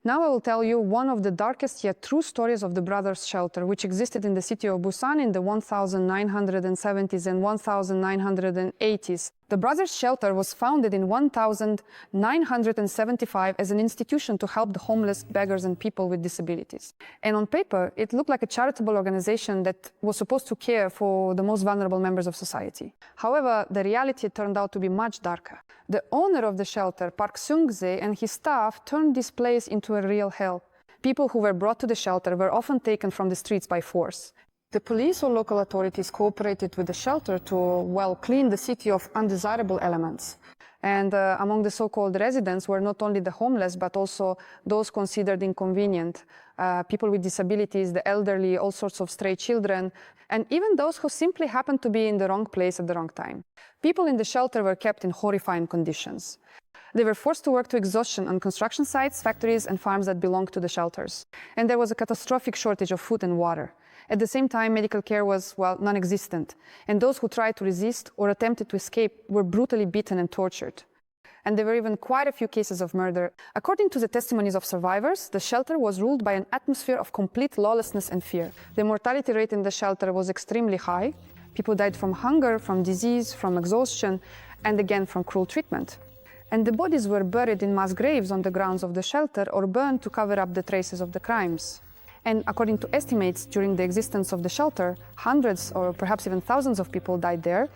Now I will tell you one of the darkest yet true stories of the Brothers' Shelter, which existed in the city of Busan in the 1970s and 1980s. The Brothers' Shelter was founded in 1975 as an institution to help the homeless, beggars, and people with disabilities. And on paper, it looked like a charitable organization that was supposed to care for the most vulnerable members of society. However, the reality turned out to be much darker. The owner of the shelter, Park Seung-jae, and his staff turned this place into a real hell. People who were brought to the shelter were often taken from the streets by force. The police or local authorities cooperated with the shelter to, well, clean the city of undesirable elements. And among the so-called residents were not only the homeless, but also those considered inconvenient, people with disabilities, the elderly, all sorts of stray children, and even those who simply happened to be in the wrong place at the wrong time. People in the shelter were kept in horrifying conditions. They were forced to work to exhaustion on construction sites, factories, and farms that belonged to the shelters. And there was a catastrophic shortage of food and water. At the same time, medical care was, well, non-existent. And those who tried to resist or attempted to escape were brutally beaten and tortured. And there were even quite a few cases of murder. According to the testimonies of survivors, the shelter was ruled by an atmosphere of complete lawlessness and fear. The mortality rate in the shelter was extremely high. People died from hunger, from disease, from exhaustion, and again from cruel treatment. And the bodies were buried in mass graves on the grounds of the shelter or burned to cover up the traces of the crimes. And according to estimates, during the existence of the shelter, hundreds or perhaps even thousands of people died there.